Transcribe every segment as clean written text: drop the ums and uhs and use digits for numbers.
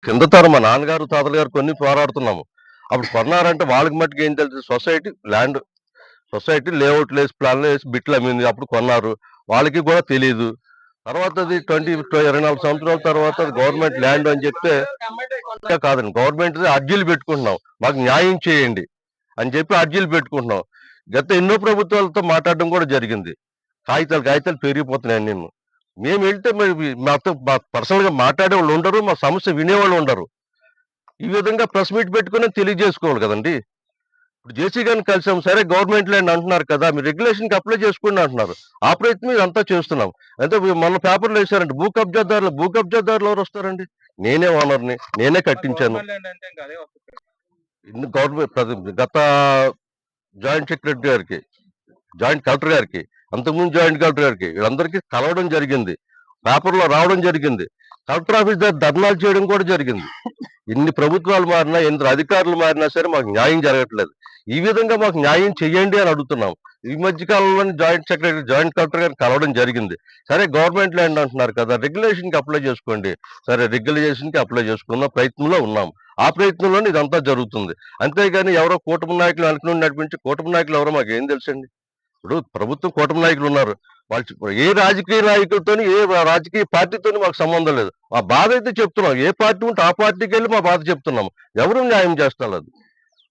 కింద తరం మా నాన్నగారు తాతల గారు కొన్ని పోరాడుతున్నాము. అప్పుడు కొన్నారంటే వాళ్ళకి మట్టుకు ఏం తెలుసు, సొసైటీ లేఅవుట్లు వేసి ప్లాన్లు వేసి బిట్లు అమ్మింది, అప్పుడు కొన్నారు. వాళ్ళకి కూడా తెలియదు. తర్వాత అది 24 సంవత్సరాల తర్వాత అది గవర్నమెంట్ ల్యాండ్ అని చెప్తే ఇంకా కాదండి, గవర్నమెంట్ అర్జీలు పెట్టుకుంటున్నాం, మాకు న్యాయం చేయండి అని చెప్పి అర్జీలు పెట్టుకుంటున్నాం. గత ఎన్నో ప్రభుత్వాలతో మాట్లాడడం కూడా జరిగింది. కాగితాలు పెరిగిపోతున్నాయి నిన్ను. మేము వెళ్తే మరి మాతో పర్సనల్ గా మాట్లాడే వాళ్ళు ఉండరు, మా సమస్య వినేవాళ్ళు ఉండరు. ఈ విధంగా ప్రెస్ మీట్ పెట్టుకుని తెలియజేసుకోవాలి కదండి. ఇప్పుడు జేసీ గారిని కలిసాం, సరే గవర్నమెంట్ ల్యాండ్ అంటున్నారు కదా, మీరు రెగ్యులేషన్ కి అప్లై చేసుకోండి అంటున్నారు. ఆ ప్రయత్నం ఇదంతా చేస్తున్నాం. అంటే మొన్న పేపర్లో వేశారండి, భూ కబ్జాదారులు ఎవరు వస్తారండి? నేనే ఓనర్ని, నేనే కట్టించాను. గత జాయింట్ సెక్రటరీ గారికి, జాయింట్ కలెక్టర్ గారికి, అంతకుముందు జాయింట్ కలెక్టర్ గారికి, వీళ్ళందరికీ కలవడం జరిగింది, పేపర్లో రావడం జరిగింది, కలెక్టర్ ఆఫీస్ దగ్గర ధర్నాలు చేయడం కూడా జరిగింది. ఎన్ని ప్రభుత్వాలు మారినా, ఎన్ని అధికారులు మారినా సరే మాకు న్యాయం జరగట్లేదు. ఈ విధంగా మాకు న్యాయం చెయ్యండి అని అడుగుతున్నాం. ఈ మధ్య కాలంలో జాయింట్ కలెక్టర్ గారిని కలవడం జరిగింది. సరే గవర్నమెంట్ ల్యాండ్ అంటున్నారు కదా, రెగ్యులేషన్ కి అప్లై చేసుకోండి. సరే రెగ్యులేషన్ కి అప్లై చేసుకున్న ప్రయత్నంలో ఉన్నాం. ఆ ప్రయత్నంలోనే ఇదంతా జరుగుతుంది. అంతేగాని ఎవరో కూటమి నాయకులు అనుకుని నడిపించి, కూటమి నాయకులు ఎవరో మాకు ఏం తెలుసండి. ఇప్పుడు ప్రభుత్వం కూటమి నాయకులు ఉన్నారు, వాళ్ళు ఏ రాజకీయ నాయకులతోని, ఏ రాజకీయ పార్టీతోని మాకు సంబంధం లేదు. మా బాధ అయితే చెప్తున్నాం, ఏ పార్టీ ఉంటే ఆ పార్టీకి వెళ్ళి మా బాధ చెప్తున్నాము. ఎవరు న్యాయం చేస్తారు? అది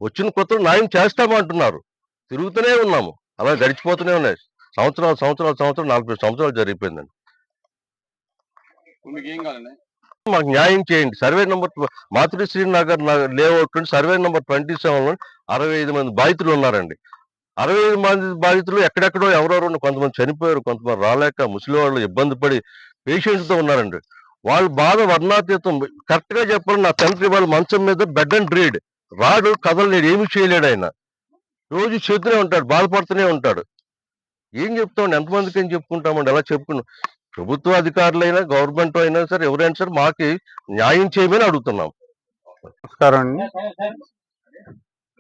వచ్చిన కొత్తలో న్యాయం చేస్తామంటున్నారు, తిరుగుతూనే ఉన్నాము, అలా గడిచిపోతూనే ఉన్నాయి. సంవత్సరాలు 40 సంవత్సరాలు జరిగిపోయిందండి. మాకు న్యాయం చేయండి. Survey number Matrushri Nagar layout survey number 27 లో 65 మంది బాధితులు ఉన్నారండి. 65 మంది బాధితులు ఎక్కడెక్కడో ఎవరెవరో కొంతమంది చనిపోయారు, కొంతమంది రాలేక ముసలి వాళ్ళు ఇబ్బంది పడి పేషెంట్స్ తో ఉన్నారండి. వాళ్ళ బాధ వర్ణాతీతం. కరెక్ట్ గా చెప్పాలి, నా తండ్రి వాళ్ళ మంచం మీద బెడ్ అండ్ రీడ్, రాడు, కదలలేడు, ఏమీ చేయలేడు. ఆయన రోజు చేతూనే ఉంటాడు, బాధపడుతూనే ఉంటాడు. ఏం చెప్తామండి, ఎంతమందికి ఏం చెప్పుకుంటామండి? ఎలా చెప్పుకున్నాం? ప్రభుత్వ అధికారులైనా గవర్నమెంట్ అయినా సరే ఎవరైనా సరే మాకి న్యాయం చేయమని అడుగుతున్నాం. నమస్కారం అండి.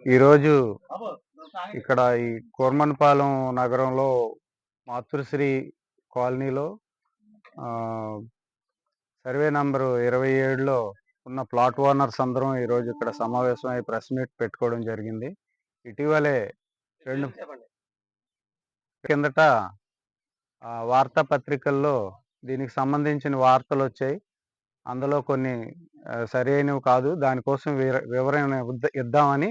ఈరోజు ఇక్కడ ఈ కోర్మన్పాలెం నగరంలో మాతృశ్రీ కాలనీలో సర్వే నంబరు 27లో ఉన్న ప్లాట్ ఓనర్స్ అందరం ఈరోజు ఇక్కడ సమావేశమై ప్రెస్ మీట్ పెట్టుకోవడం జరిగింది. ఇటీవలే 2 కిందట వార్తాపత్రికల్లో దీనికి సంబంధించిన వార్తలు వచ్చాయి. అందులో కొన్ని సరైనవి కాదు, దానికోసం వివరణ ఇద్దామని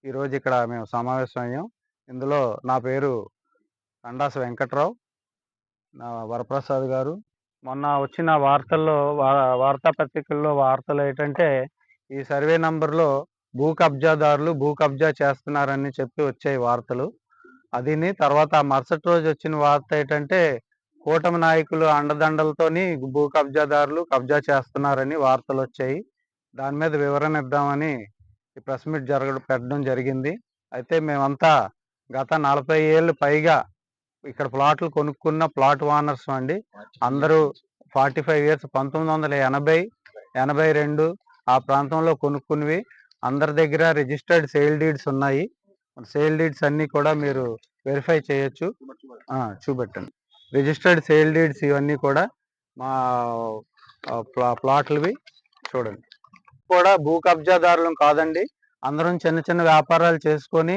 ఈరోజు ఇక్కడ మేము సమావేశం అయ్యాం. ఇందులో నా పేరు కండాస వెంకట్రావు, నా వరప్రసాద్ గారు. మొన్న వచ్చిన వార్తల్లో వార్తాపత్రికల్లో వార్తలు ఏంటంటే, ఈ సర్వే నంబర్లో భూ కబ్జా చేస్తున్నారని చెప్పి వచ్చాయి వార్తలు. అదిని తర్వాత మరుసటి రోజు వచ్చిన వార్త ఏంటంటే, కూటమి నాయకులు అండదండలతోని భూ కబ్జా చేస్తున్నారని వార్తలు వచ్చాయి. దాని మీద వివరణ ఇద్దామని ఈ ప్రెస్ మీట్ పెట్టడం జరిగింది. అయితే మేమంతా గత 40 ఏళ్ళు పైగా ఇక్కడ ప్లాట్లు కొనుక్కున్న ప్లాట్ ఓనర్స్ అండి. అందరూ 45 ఇయర్స్, 1980, 82 ఆ ప్రాంతంలో కొనుక్కున్నవి. అందరి దగ్గర రిజిస్టర్డ్ సేల్ డీడ్స్ ఉన్నాయి. సేల్ డీడ్స్ అన్ని కూడా మీరు వెరిఫై చేయొచ్చు. చూపెట్టండి. రిజిస్టర్డ్ సేల్ డీడ్స్ ఇవన్నీ కూడా మా ప్లాట్లవి చూడండి. కూడా భూ కబ్జాదారులం కాదండి. అందరం చిన్న చిన్న వ్యాపారాలు చేసుకొని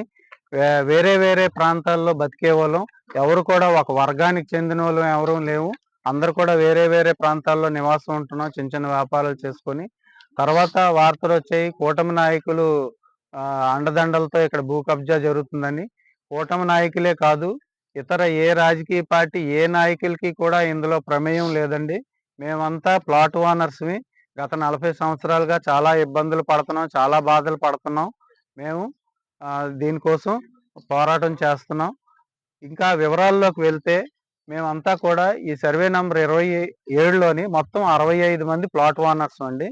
వేరే వేరే ప్రాంతాల్లో బతికే వాళ్ళం. ఎవరు కూడా ఒక వర్గానికి చెందిన వాళ్ళం ఎవరూ లేవు. అందరు కూడా వేరే వేరే ప్రాంతాల్లో నివాసం ఉంటున్నాం, చిన్న చిన్న వ్యాపారాలు చేసుకొని. తర్వాత వార్తలు వచ్చాయి, కూటమి నాయకులు అండదండలతో ఇక్కడ భూ కబ్జా జరుగుతుందని. కూటమి నాయకులే కాదు, ఇతర ఏ రాజకీయ పార్టీ ఏ నాయకులకి కూడా ఇందులో ప్రమేయం లేదండి. మేమంతా ప్లాట్ ఓనర్స్మి. గత 40 సంవత్సరాలుగా చాలా ఇబ్బందులు పడుతున్నాం, చాలా బాధలు పడుతున్నాం. మేము దీనికోసం పోరాటం చేస్తున్నాం. ఇంకా వివరాల్లోకి వెళ్తే, మేమంతా కూడా ఈ సర్వే నంబర్ 27లోని మొత్తం 65 మంది ప్లాట్ ఓనర్స్ అండి.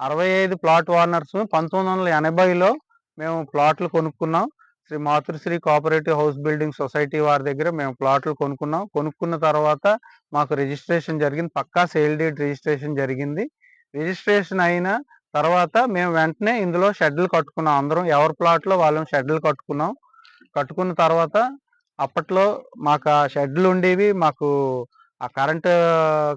65 ప్లాట్ ఓనర్స్ 1980లో మేము ప్లాట్లు కొనుక్కున్నాం. Sri Matrushri cooperative house building society వారి దగ్గర మేము ప్లాట్లు కొనుక్కున్నాం. కొనుక్కున్న తర్వాత మాకు రిజిస్ట్రేషన్ జరిగింది, పక్కా సేల్ డీడ్ రిజిస్ట్రేషన్ జరిగింది. రిజిస్ట్రేషన్ అయిన తర్వాత మేము వెంటనే ఇందులో షెడ్లు కట్టుకున్నాం. అందరం ఎవరి ప్లాట్లో వాళ్ళం షెడ్లు కట్టుకున్నాం. కట్టుకున్న తర్వాత అప్పట్లో మాకు ఆ షెడ్లు ఉండేవి, మాకు ఆ కరెంటు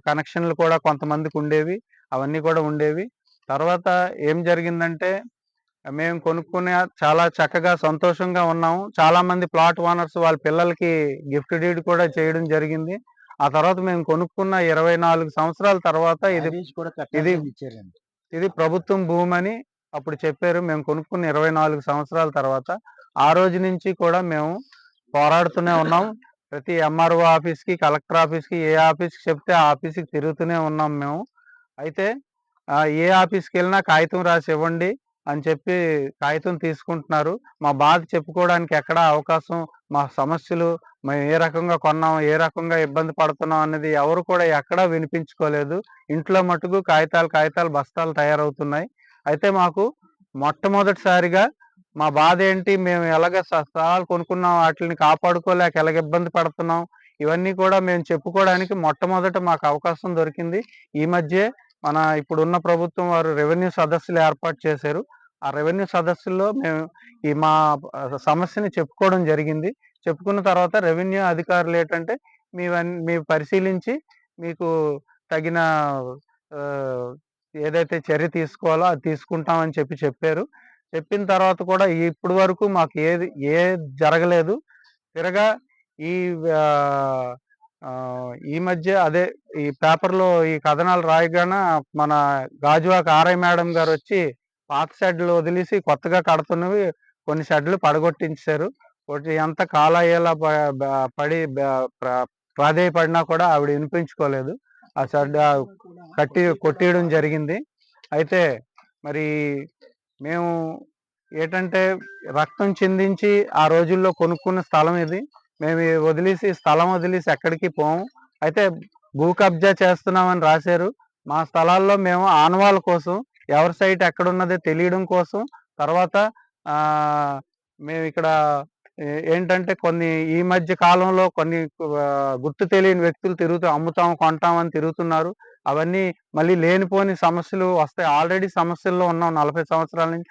కనెక్షన్లు కూడా కొంతమందికి ఉండేవి, అవన్నీ కూడా ఉండేవి. తర్వాత ఏం జరిగిందంటే మేము కొనుక్కునే చాలా చక్కగా సంతోషంగా ఉన్నాము. చాలా మంది ప్లాట్ ఓనర్స్ వాళ్ళ పిల్లలకి గిఫ్ట్ డీడ్ కూడా చేయడం జరిగింది. ఆ తర్వాత మేము కొనుక్కున్న 24 సంవత్సరాల తర్వాత ఇది ఇది ఇది ప్రభుత్వం భూమని అప్పుడు చెప్పారు. మేము కొనుక్కున్న 24 సంవత్సరాల తర్వాత. ఆ రోజు నుంచి కూడా మేము పోరాడుతూనే ఉన్నాం. ప్రతి ఎంఆర్ఓ ఆఫీస్‌కి, కలెక్టర్ ఆఫీస్‌కి, ఏ ఆఫీస్‌కి చెప్తే ఆ ఆఫీస్‌కి తిరుగుతూనే ఉన్నాం మేము. అయితే ఏ ఆఫీస్‌కెళ్ళినా కాగితం రాసి ఇవ్వండి అని చెప్పి కాగితం తీసుకుంటున్నారు. మా బాధ చెప్పుకోవడానికి ఎక్కడా అవకాశం, మా సమస్యలు మేము ఏ రకంగా కొన్నాం, ఏ రకంగా ఇబ్బంది పడుతున్నాం అన్నది ఎవరు కూడా ఎక్కడా వినిపించుకోలేదు. ఇంట్లో మట్టుకు కాగితాలు, కాగితాలు బస్తాలు తయారవుతున్నాయి. అయితే మాకు మొట్టమొదటిసారిగా మా బాధేంటి, మేము ఎలాగ స్థలాలు కొనుక్కున్నాం, ఆటిలిని కాపాడుకోలేక ఎలాగ ఇబ్బంది పడుతున్నాం, ఇవన్నీ కూడా మేము చెప్పుకోవడానికి మొట్టమొదట మాకు అవకాశం దొరికింది. ఈ మధ్యే మన ఇప్పుడున్న ప్రభుత్వం వారు రెవెన్యూ సదస్సులు ఏర్పాటు చేశారు. ఆ రెవెన్యూ సదస్సుల్లో మేము ఈ మా సమస్యని చెప్పుకోవడం జరిగింది. చెప్పుకున్న తర్వాత రెవెన్యూ అధికారులేటంటే మేము పరిశీలించి మీకు తగిన ఆహ్, ఏదైతే చర్య తీసుకోవాలో అది తీసుకుంటామని చెప్పారు. చెప్పిన తర్వాత కూడా ఇప్పటి వరకు మాకు ఏది జరగలేదు. తిరగా ఈ ఆహ్, ఈ మధ్య అదే ఈ పేపర్‌లో ఈ కథనాలు రాయగాన మన గాజువాక ఆర్ఐ మేడం గారొచ్చి పాత షెడ్‌లు వదిలేసి కొత్తగా కడుతున్నవి కొన్ని షెడ్‌లు పడగొట్టించేశారు. ఎంత కాలయ్యేలా ప బ పడి బ ప్ర ప్రాధేయపడినా కూడా ఆవిడ వినిపించుకోలేదు. ఆ షెడ్ కొట్టేయడం జరిగింది. అయితే మరి మేము ఏటంటే రక్తం చిందించి ఆ రోజుల్లో కొనుక్కున్న స్థలం ఇది. మేము స్థలం వదిలేసి ఎక్కడికి పోము. అయితే భూ కబ్జా చేస్తున్నామని రాశారు. మా స్థలాల్లో మేము ఆనవాళ్ళ కోసం, ఎవరి సైట్ ఎక్కడున్నదో తెలియడం కోసం, తర్వాత ఆహ్, మేమిక్కడ ఏంటంటే ఈ మధ్య కాలంలో కొన్ని గుర్తు తెలియని వ్యక్తులు అమ్ముతాం, కొంటాం అని తిరుగుతున్నారు. అవన్నీ మళ్ళీ లేనిపోని సమస్యలు వస్తాయి. ఆల్రెడీ సమస్యల్లో ఉన్నాం 40 సంవత్సరాల నుంచి.